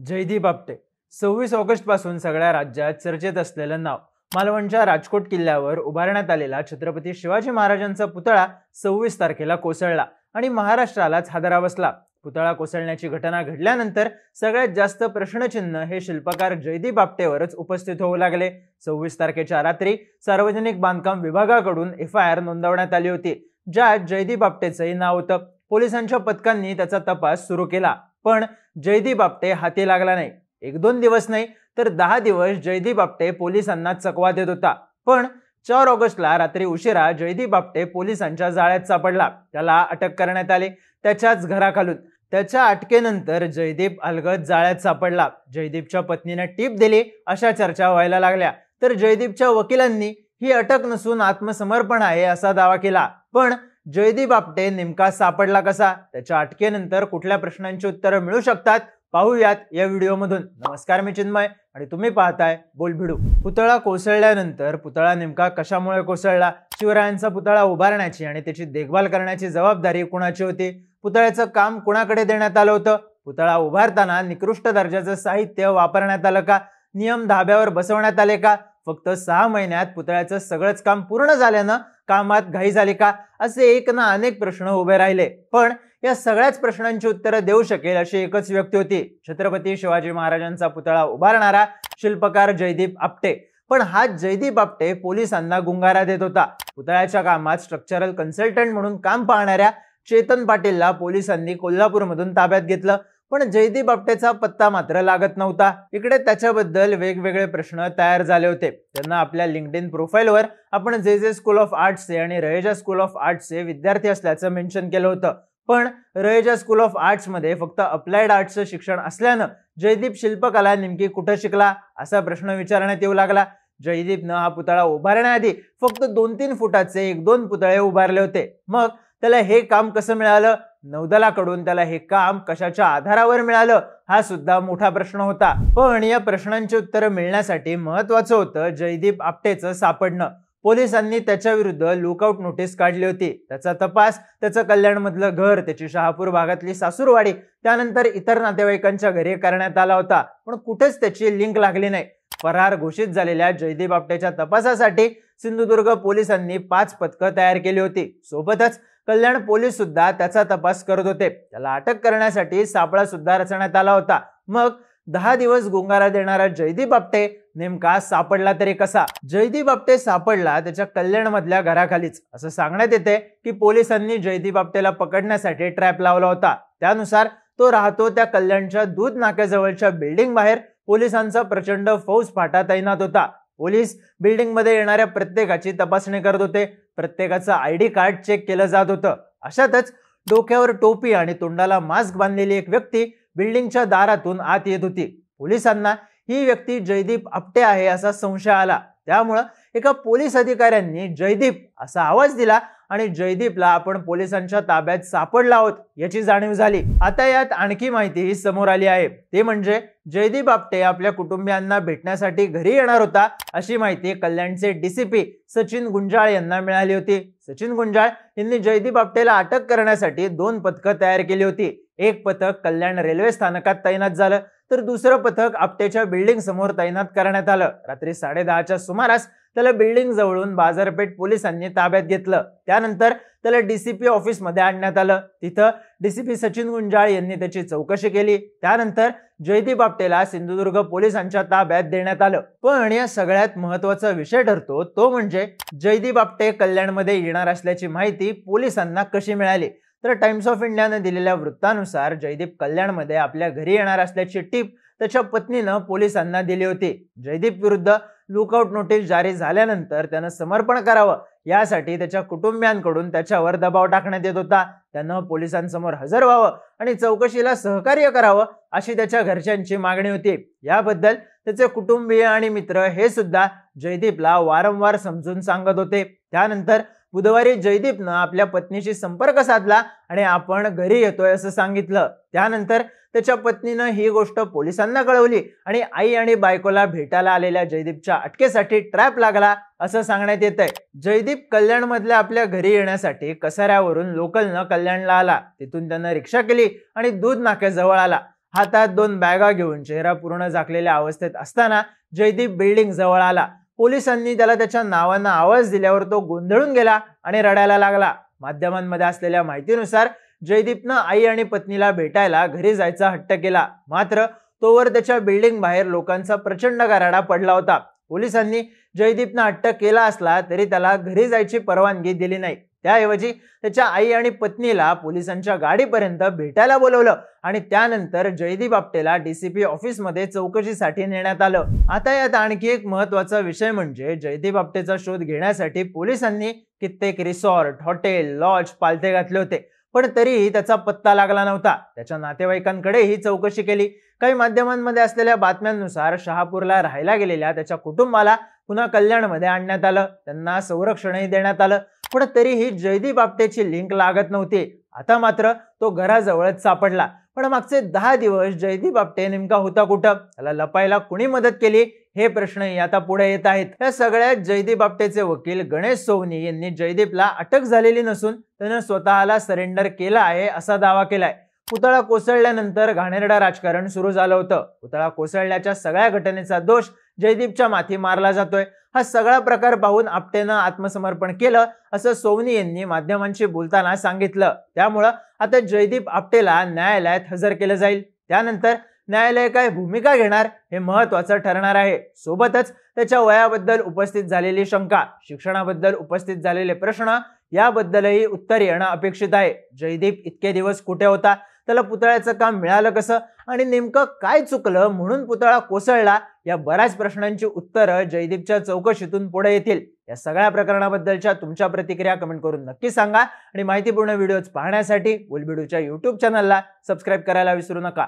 Jaydeep Apte 26 August पासून सगळ्या राज्यात चर्चेत असलेलं नाव. मालवणच्या राजकोट किल्ल्यावर उभारण्यात आलेला छत्रपती शिवाजी महाराजांचा पुतळा 26 तारखेला कोसळला आणि महाराष्ट्रालाच हादरा बसला. पुतळा कोसळण्याची घटना घडल्यानंतर सगळ्यात जास्त प्रश्नचिन्ह हे शिल्पकार जयदीप आपटेवरच उपस्थित होऊ लागले. 26 तारखेच्या रात्री सार्वजनिक बांधकाम विभागाकडून FIR नोंदवण्यात आली होती, ज्यात जयदीप आपटेचंही नाव होतं. पोलिसांच्या पथकांनी त्याचा तपास सुरू केला, पण जयदीप आपटे हाती लागला नाही. 1-2 दिवस नाही तर 10 दिवस जयदीप आपटे पोलिसांना चकवा देत होता. पण 4 ऑगस्टला रात्री उशिरा जयदीप आपटे पोलिसांच्या जाळ्यात सापडला. त्याला अटक करण्यात आली, त्याच्याच घराखालून. त्याच्या अटकेनंतर जयदीप अलगद जाळ्यात सापडला. जयदीपच्या पत्नीने टीप दिली अशा चर्चा व्हायला लागल्या, तर जयदीपच्या वकिलांनी ही अटक नसून आत्मसमर्पण आहे असा दावा केला. पण जयदीप आपटे नेमका सापडला कसा? त्याच्या अटकेनंतर कुठल्या प्रश्नांची उत्तरं मिळू शकतात, पाहूयात या व्हिडिओमधून. नमस्कार, मी चिन्मय आणि तुम्ही पाहताय बोलभिडू. पुतळा कोसळल्यानंतर पुतळा नेमका कशामुळे कोसळला? शिवरायांचा पुतळा उभारण्याची आणि त्याची देखभाल करण्याची जबाबदारी कुणाची होती? पुतळ्याचं काम कुणाकडे देण्यात आलं होतं? पुतळा उभारताना निकृष्ट दर्जाचं साहित्य वापरण्यात आलं का? नियम धाब्यावर बसवण्यात आले का? फक्त 6 महिन्यात पुतळ्याचं सगळंच काम पूर्ण झाल्यानं कामात घाई झाली का? असे एक ना अनेक प्रश्न उभे राहिले. पण या सगळ्याच प्रश्नांची उत्तरं देऊ शकेल अशी एकच व्यक्ती होती, छत्रपती शिवाजी महाराजांचा पुतळा उभारणारा शिल्पकार जयदीप आपटे. पण हा जयदीप आपटे पोलिसांना गुंगारा देत होता. पुतळ्याच्या कामात स्ट्रक्चरल कन्सल्टंट म्हणून काम पाहणाऱ्या चेतन पाटीलला पोलिसांनी कोल्हापूरमधून ताब्यात घेतलं, पण जयदीप आपटेचा पत्ता मात्र लागत नव्हता. इकडे त्याच्याबद्दल वेगवेगळे प्रश्न तयार झाले होते. त्यांना आपल्या लिंक्डइन प्रोफाईलवर आपण जे स्कूल ऑफ आर्ट्सचे आणि रयजा स्कूल ऑफ आर्ट्सचे विद्यार्थी असल्याचं मेन्शन केलं होतं. पण रयजा स्कूल ऑफ आर्ट्स मध्ये फक्त अप्लाइड आर्ट्सचं शिक्षण असल्यानं जयदीप शिल्पकला नेमकी कुठं शिकला असा प्रश्न विचारण्यात येऊ लागला. जयदीपनं हा पुतळा उभारण्याआधी फक्त 2-3 फुटाचे 1-2 पुतळे उभारले होते. मग त्याला हे काम कसं मिळालं? नौदलाकडून त्याला हे काम कशाच्या आधारावर मिळालं? हा सुद्धा मोठा प्रश्न होता. पण या प्रश्नांची उत्तरं मिळण्यासाठी महत्वाचं होतं जयदीप आपटेचं सापडणं. पोलिसांनी त्याच्या विरुद्ध लुकआउट नोटीस काढली होती. त्याचा तपास त्याचं कल्याणमधलं घर, त्याची शहापूर भागातली सासूरवाडी, त्यानंतर इतर नातेवाईकांच्या घरी करण्यात आला होता. पण कुठेच त्याची लिंक लागली नाही. फरार घोषित झालेल्या जयदीप आपटेच्या तपासासाठी सिंधुदुर्ग पोलिसांनी 5 पथकं तयार केली होती. सोबतच कल्याण पोलीस सुद्धा त्याचा तपास करत होते. त्याला अटक करण्यासाठी सापळा सुद्धा रचण्यात आला होता. मग 10 दिवस गुंगारा देणारा जयदीप आपटे नेमका सापडला तरी कसा? जयदीप आपटे सापडला त्याच्या कल्याण मधल्या घराखालीच. असं सांगण्यात येते की पोलिसांनी जयदीप आपटेला पकडण्यासाठी ट्रॅप लावला होता. त्यानुसार तो राहतो त्या कल्याणच्या दूध नाक्याजवळच्या बिल्डिंग बाहेर पोलिसांचा प्रचंड फौज फाटा तैनात होता. पोलीस बिल्डिंग मध्ये येणाऱ्या प्रत्येकाची तपासणी करत होते. प्रत्येकाचं ID कार्ड चेक केलं जात होतं. अशातच डोक्यावर टोपी आणि तोंडाला मास्क बांधलेली एक व्यक्ती बिल्डिंगच्या दारातून आत येत होती. पोलिसांना ही व्यक्ती जयदीप आपटे आहे असा संशय आला. त्यामुळे एका पोलीस अधिकाऱ्यांनी जयदीप असा आवाज दिला आणि जयदीपला आपण पोलिसांच्या ताब्यात सापडला आहोत याची जाणीव झाली. आता यात आणखी माहिती समोर आली आहे. ते म्हणजे जयदीप आपटे आपल्या कुटुंबियांना भेटण्यासाठी घरी येणार होता अशी माहिती कल्याणचे DCP सचिन गुंजाळ यांना मिळाली होती. सचिन गुंजाळ यांनी जयदीप आपटेला अटक करण्यासाठी 2 पथकं तयार केली होती. एक पथक कल्याण रेल्वे स्थानकात तैनात झालं, तर दुसरं पथक आपटेच्या बिल्डिंग समोर तैनात करण्यात आलं. रात्री 10:30च्या सुमारास त्याला बिल्डिंग जवळून बाजारपेठ पोलिसांनी ताब्यात घेतलं. त्यानंतर त्याला DCP ऑफिस मध्ये आणण्यात आलं. तिथं DCP सचिन गुंजाळ यांनी त्याची चौकशी केली. त्यानंतर जयदीप आपटेला सिंधुदुर्ग पोलिसांच्या ताब्यात देण्यात आलं. पण या सगळ्यात महत्वाचा विषय ठरतो तो म्हणजे जयदीप आपटे कल्याणमध्ये येणार असल्याची माहिती पोलिसांना कशी मिळाली? तर टाइम्स ऑफ इंडियाने दिलेल्या वृत्तानुसार जयदीप कल्याणमध्ये आपल्या घरी येणार असल्याची टीप त्याच्या पत्नीनं पोलिसांना दिली होती. जयदीप विरुद्ध लुकआउट नोटीस जारी झाल्यानंतर त्यानं समर्पण करावं यासाठी त्याच्या कुटुंबियांकडून त्याच्यावर दबाव टाकण्यात येत होता. त्यानं पोलिसांसमोर हजर व्हावं आणि चौकशीला सहकार्य करावं अशी त्याच्या घरच्यांची मागणी होती. याबद्दल त्याचे कुटुंबीय आणि मित्र हे सुद्धा जयदीपला वारंवार समजून सांगत होते. त्यानंतर बुधवारी जयदीपनं आपल्या पत्नीशी संपर्क साधला आणि आपण घरी येतोय असं सांगितलं. त्यानंतर त्याच्या पत्नीनं ही गोष्ट पोलिसांना कळवली आणि आई आणि बायकोला भेटायला आलेल्या जयदीपच्या अटकेसाठी ट्रॅप लागला असं सांगण्यात येतंय. जयदीप कल्याण मधल्या आपल्या घरी येण्यासाठी कसाऱ्यावरून लोकलनं कल्याणला आला. तिथून त्यानं रिक्षा केली आणि दूध नाक्याजवळ आला. हातात 2 बॅगा घेऊन चेहरा पूर्ण झाकलेल्या अवस्थेत असताना जयदीप बिल्डिंग जवळ आला. पोलिसांनी त्याला त्याच्या नावानं आवाज दिल्यावर तो गोंधळून गेला आणि रडायला लागला. माध्यमांमध्ये असलेल्या माहितीनुसार जयदीपनं आई आणि पत्नीला भेटायला घरी जायचा हट्ट केला. मात्र तोवर त्याच्या बिल्डिंग बाहेर लोकांचा प्रचंड गराडा पडला होता. पोलिसांनी जयदीपनं हट्ट केला असला तरी त्याला घरी जायची परवानगी दिली नाही. त्याऐवजी त्याच्या आई आणि पत्नीला पोलिसांच्या गाडीपर्यंत भेटायला बोलवलं आणि त्यानंतर जयदीप आपटेला डीसीपी ऑफिसमध्ये चौकशीसाठी नेण्यात आलं. आता यात आणखी एक महत्त्वाचा विषय म्हणजे जयदीप आपटेचा शोध घेण्यासाठी पोलिसांनी कित्येक रिसॉर्ट, हॉटेल, लॉज पालथे घातले होते, पण तरीही त्याचा पत्ता लागला नव्हता. त्याच्या नातेवाईकांकडेही चौकशी केली. काही माध्यमांमध्ये असलेल्या बातम्यांनुसार शहापूरला राहायला गेलेल्या त्याच्या कुटुंबाला पुन्हा कल्याणमध्ये आणण्यात आलं. त्यांना संरक्षणही देण्यात आलं, पण तरीही जयदीप आपटेची लिंक लागत नव्हती. आता मात्र तो घराजवळच सापडला. पण मागचे 10 दिवस जयदीप आपटे नेमका होता कुठं? त्याला लपायला कुणी मदत केली? हे प्रश्नही आता पुढे येत आहेत. या सगळ्यात जयदीप आपटेचे वकील गणेश सोवनी यांनी जयदीपला अटक झालेली नसून त्यानं स्वतःला सरेंडर केला आहे असा दावा केलाय. पुतळा कोसळल्यानंतर घाणेरडा राजकारण सुरू झालं होतं. पुतळा कोसळल्याच्या सगळ्या घटनेचा दोष जयदीपच्या माथी मारला जातोय. हा सगळा प्रकार पाहून आपटेनं आत्मसमर्पण केलं असं सोवनी यांनी माध्यमांशी बोलताना सांगितलं. त्यामुळं आता जयदीप आपटेला न्यायालयात हजर केलं जाईल. त्यानंतर न्यायालय काय भूमिका घेणार हे महत्त्वाचं ठरणार आहे. सोबतच त्याच्या वयाबद्दल उपस्थित झालेली शंका, शिक्षणाबद्दल उपस्थित झालेले प्रश्न याबद्दलही उत्तर येणं अपेक्षित आहे. जयदीप इतके दिवस कुठे होता? त्याला पुतळ्याचं काम मिळालं कसं? आणि नेमकं काय चुकलं म्हणून पुतळा कोसळला? या बऱ्याच प्रश्नांची उत्तरं जयदीपच्या चौकशीतून पुढे येतील. या सगळ्या प्रकरणाबद्दलच्या तुमच्या प्रतिक्रिया कमेंट करून नक्की सांगा आणि माहितीपूर्ण व्हिडिओज पाहण्यासाठी बुलबिडूच्या YouTube चॅनलला सबस्क्राईब करायला विसरू नका.